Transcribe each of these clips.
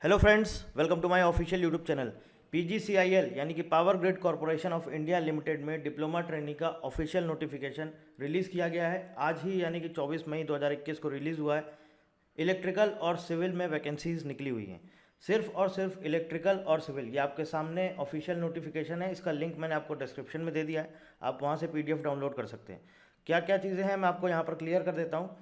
Hello friends, welcome to my official YouTube channel. PGCIL यानी कि power grid corporation of India limited में diploma trainee का official notification release किया गया है। आज ही यानी कि 24 मई 2021 को रिलीज़ हुआ है। इलेक्ट्रिकल और सिविल में वैकेंसीज निकली हुई हैं। सिर्फ और सिर्फ इलेक्ट्रिकल और सिविल, ये आपके सामने ऑफिशियल नोटिफिकेशन है। इसका लिंक मैंने आपको डिस्क्रिप्शन में दे दिया है, आप वहाँ से पीडीएफ डाउनलोड कर सकते हैं। क्या क्या चीज़ें हैं मैं आपको यहाँ पर क्लियर कर देता हूँ।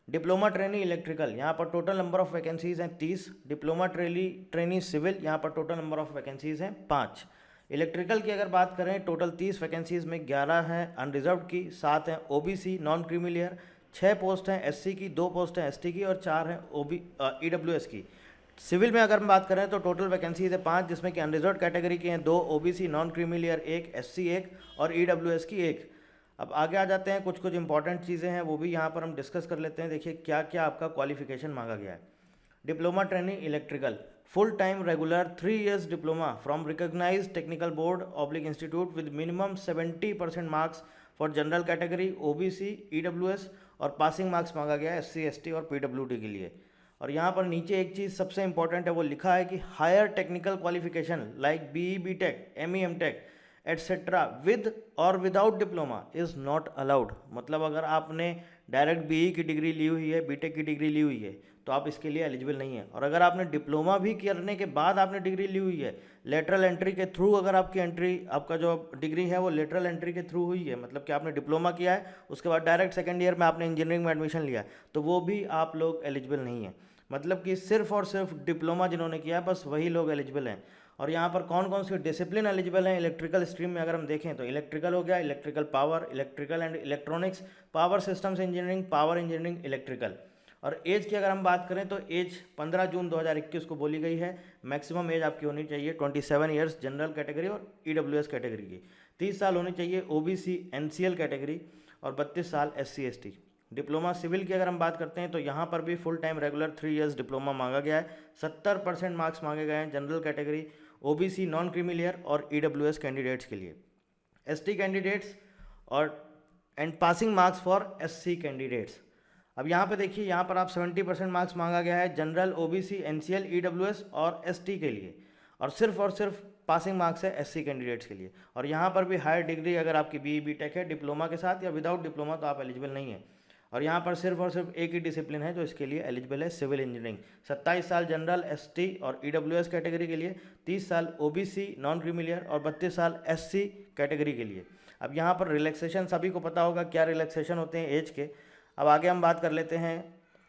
डिप्लोमा ट्रेनी इलेक्ट्रिकल, यहाँ पर टोटल नंबर ऑफ वैकेंसीज हैं 30। डिप्लोमा ट्रेनी सिविल, यहाँ पर टोटल नंबर ऑफ वैकेंसीज हैं 5। इलेक्ट्रिकल की अगर बात करें, टोटल 30 वैकेंसीज में 11 हैं अनरिजर्व की, 7 हैं OBC non creamy layer, 6 post हैं एससी की, 2 पोस्ट हैं एसटी की और 4 हैं ईडब्ल्यूएस की। सिविल में अगर हम बात करें तो टोटल वैकेंसीज है 5, जिसमें कि अनरिजर्व कैटेगरी की हैं 2, OBC non creamy layer 1, SC 1 और ईडब्ल्यूएस की 1। अब आगे आ जाते हैं, कुछ कुछ इंपॉर्टेंट चीज़ें हैं वो भी यहाँ पर हम डिस्कस कर लेते हैं। देखिए क्या क्या आपका क्वालिफिकेशन मांगा गया है। Diploma trainee electrical full time regular 3 years diploma from recognised technical board oblique institute with minimum 70% marks for general category OBC EWS और पासिंग मार्क्स मांगा गया है एससी एसटी और पीडब्ल्यूडी के लिए। और यहाँ पर नीचे एक चीज़ सबसे इंपॉर्टेंट है, वो लिखा है कि higher technical qualification like BE BTech ME MTech etcetera with और without diploma is not allowed. मतलब अगर आपने डायरेक्ट बीई की डिग्री ली हुई है, बीटेक की डिग्री ली हुई है, तो आप इसके लिए एलिजिबल नहीं है। और अगर आपने डिप्लोमा भी करने के बाद आपने डिग्री ली हुई है, लेटरल एंट्री के थ्रू अगर आपकी एंट्री, आपका जो डिग्री है वो लेटरल एंट्री के थ्रू हुई है, मतलब कि आपने डिप्लोमा किया है उसके बाद डायरेक्ट सेकेंड ईयर में आपने इंजीनियरिंग में एडमिशन लिया है, तो वो भी आप लोग एलिजिबल नहीं है। मतलब कि सिर्फ और सिर्फ डिप्लोमा जिन्होंने किया है बस वही लोग एलिजिबल हैं। और यहाँ पर कौन कौन से डिसिप्लिन एलिजिबल हैं इलेक्ट्रिकल स्ट्रीम में अगर हम देखें तो इलेक्ट्रिकल हो गया, electrical power, electrical and electronics, power systems engineering, power engineering electrical. और एज की अगर हम बात करें तो एज 15 जून 2021 को बोली गई है। मैक्सिमम एज आपकी होनी चाहिए 27 ईयर्स जनरल कैटेगरी और ईडब्ल्यूएस कैटेगरी की, 30 साल होनी चाहिए ओबीसी एनसीएल कैटेगरी और 32 साल एससी एसटी। डिप्लोमा सिविल की अगर हम बात करते हैं तो यहाँ पर भी full time regular 3 years diploma मांगा गया है। 70% मार्क्स मांगे गए हैं general category, OBC non creamy layer और ईडब्ल्यूएस कैंडिडेट्स के लिए, एसटी कैंडिडेट्स और and passing marks for SC candidates. अब यहाँ पे देखिए, यहाँ पर आप 70% मार्क्स मांगा गया है जनरल ओबीसी एनसीएल ईडब्ल्यूएस और एसटी के लिए, और सिर्फ पासिंग मार्क्स है एससी कैंडिडेट्स के लिए। और यहाँ पर भी हायर डिग्री अगर आपकी बीई बीटेक है डिप्लोमा के साथ या विदाउट डिप्लोमा तो आप एलिजिबल नहीं है। और यहाँ पर सिर्फ और सिर्फ एक ही डिसिप्लिन है जो इसके लिए एलिजिबल है, सिविल इंजीनियरिंग। 27 साल जनरल एसटी और ईडब्ल्यूएस कैटेगरी के लिए, 30 साल ओबीसी नॉन क्रीमी लेयर और 32 साल एससी कैटेगरी के लिए। अब यहाँ पर रिलैक्सेशन सभी को पता होगा क्या रिलैक्सेशन होते हैं एज के। अब आगे हम बात कर लेते हैं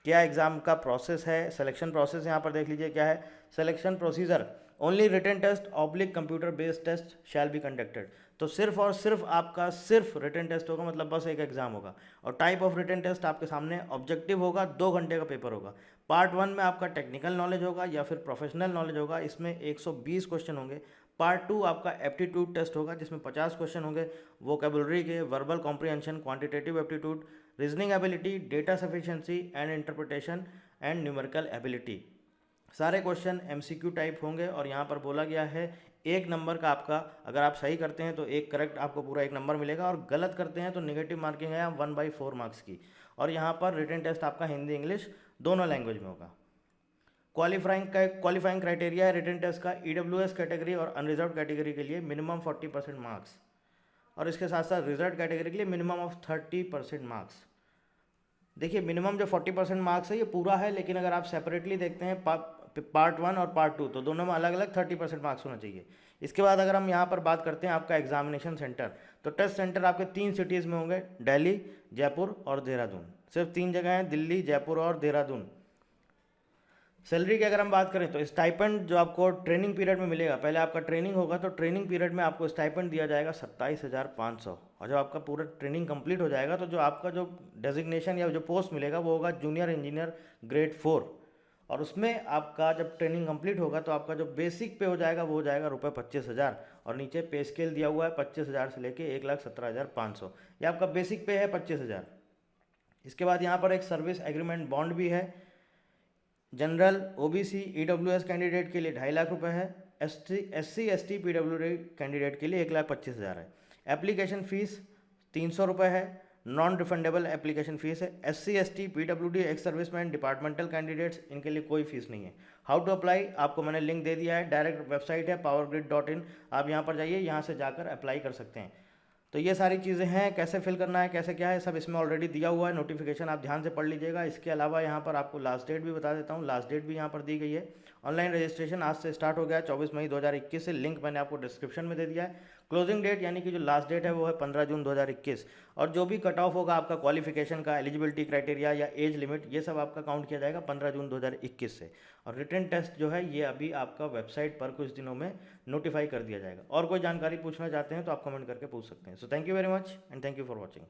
क्या एग्ज़ाम का प्रोसेस है, सिलेक्शन प्रोसेस यहाँ पर देख लीजिए क्या है। Selection procedure, only written test oblique computer based test shall be conducted. तो सिर्फ और सिर्फ आपका सिर्फ रिटन टेस्ट होगा, मतलब बस एक एग्जाम होगा। और टाइप ऑफ रिटन टेस्ट आपके सामने ऑब्जेक्टिव होगा, 2 घंटे का पेपर होगा। पार्ट 1 में आपका टेक्निकल नॉलेज होगा या फिर प्रोफेशनल नॉलेज होगा, इसमें 120 क्वेश्चन होंगे। पार्ट 2 आपका एप्टीट्यूड टेस्ट होगा जिसमें 50 क्वेश्चन होंगे, वोकेबुलरी के, verbal comprehension, quantitative aptitude, reasoning ability, data sufficiency and interpretation and numerical ability. सारे क्वेश्चन एमसीक्यू टाइप होंगे। और यहाँ पर बोला गया है 1 नंबर का आपका, अगर आप सही करते हैं तो 1 करेक्ट आपको पूरा 1 नंबर मिलेगा, और गलत करते हैं तो नेगेटिव मार्किंग है 1/4 मार्क्स की। और यहाँ पर रिटन टेस्ट आपका हिंदी इंग्लिश दोनों लैंग्वेज में होगा। क्वालिफाइंग क्राइटेरिया है रिटन टेस्ट का ईडब्ल्यूएस कैटेगरी और अनरिजर्व कैटेगरी के लिए मिनिमम 40% मार्क्स, और इसके साथ साथ रिजर्व कैटेगरी के लिए मिनिमम ऑफ 30% मार्क्स। देखिए मिनिमम जो 40% मार्क्स है ये पूरा है, लेकिन अगर आप सेपरेटली देखते हैं पार्ट 1 और पार्ट 2 तो दोनों में अलग अलग 30% मार्क्स होना चाहिए। इसके बाद अगर हम यहाँ पर बात करते हैं आपका एग्जामिनेशन सेंटर, तो टेस्ट सेंटर आपके 3 सिटीज़ में होंगे, दिल्ली, जयपुर और देहरादून। सिर्फ 3 जगह हैं, दिल्ली, जयपुर और देहरादून। सैलरी की अगर हम बात करें तो स्टाइपेंड जो आपको ट्रेनिंग पीरियड में मिलेगा, पहले आपका ट्रेनिंग होगा तो ट्रेनिंग पीरियड में आपको स्टाइपेंड दिया जाएगा 27,500। और जब आपका पूरा ट्रेनिंग कंप्लीट हो जाएगा तो जो आपका जो डेजिग्नेशन या जो पोस्ट मिलेगा वो होगा जूनियर इंजीनियर ग्रेड 4। और उसमें आपका जब ट्रेनिंग कंप्लीट होगा तो आपका जो बेसिक पे हो जाएगा वो हो जाएगा ₹25,000, और नीचे पे स्केल दिया हुआ है 25,000 से लेके 1,17,500। ये आपका बेसिक पे है 25,000। इसके बाद यहाँ पर एक सर्विस एग्रीमेंट बॉन्ड भी है। जनरल ओबीसी ईडब्ल्यूएस कैंडिडेट के लिए 2.5 लाख रुपए है, एससी एसटी पीडब्ल्यूडी कैंडिडेट के लिए 1,25,000 है। एप्लीकेशन फ़ीस 300 रुपये है, नॉन रिफंडेबल एप्लीकेशन फ़ीस है। SC ST PWD ex serviceman departmental candidates इनके लिए कोई फीस नहीं है। हाउ टू अप्लाई आपको मैंने लिंक दे दिया है, डायरेक्ट वेबसाइट है powergrid.in, आप यहाँ पर जाइए, यहाँ से जाकर अप्लाई कर सकते हैं। तो ये सारी चीज़ें हैं, कैसे फिल करना है, कैसे क्या है, सब इसमें ऑलरेडी दिया हुआ है, नोटिफिकेशन आप ध्यान से पढ़ लीजिएगा। इसके अलावा यहाँ पर आपको लास्ट डेट भी बता देता हूँ, लास्ट डेट भी यहाँ पर दी गई है। ऑनलाइन रजिस्ट्रेशन आज से स्टार्ट हो गया है 24 मई 2021 से, लिंक मैंने आपको डिस्क्रिप्शन में दे दिया है। क्लोजिंग डेट यानी कि जो लास्ट डेट है वो है 15 जून 2021, और जो भी कट ऑफ होगा आपका क्वालिफिकेशन का, एलिजिबिलिटी क्राइटेरिया या एज लिमिट, ये सब आपका काउंट किया जाएगा 15 जून 2021 से। और रिटन टेस्ट जो है ये अभी आपका वेबसाइट पर कुछ दिनों में नोटिफाई कर दिया जाएगा। और कोई जानकारी पूछना चाहते हैं तो आप कमेंट करके पूछ सकते हैं। So thank you very much and thank you for watching.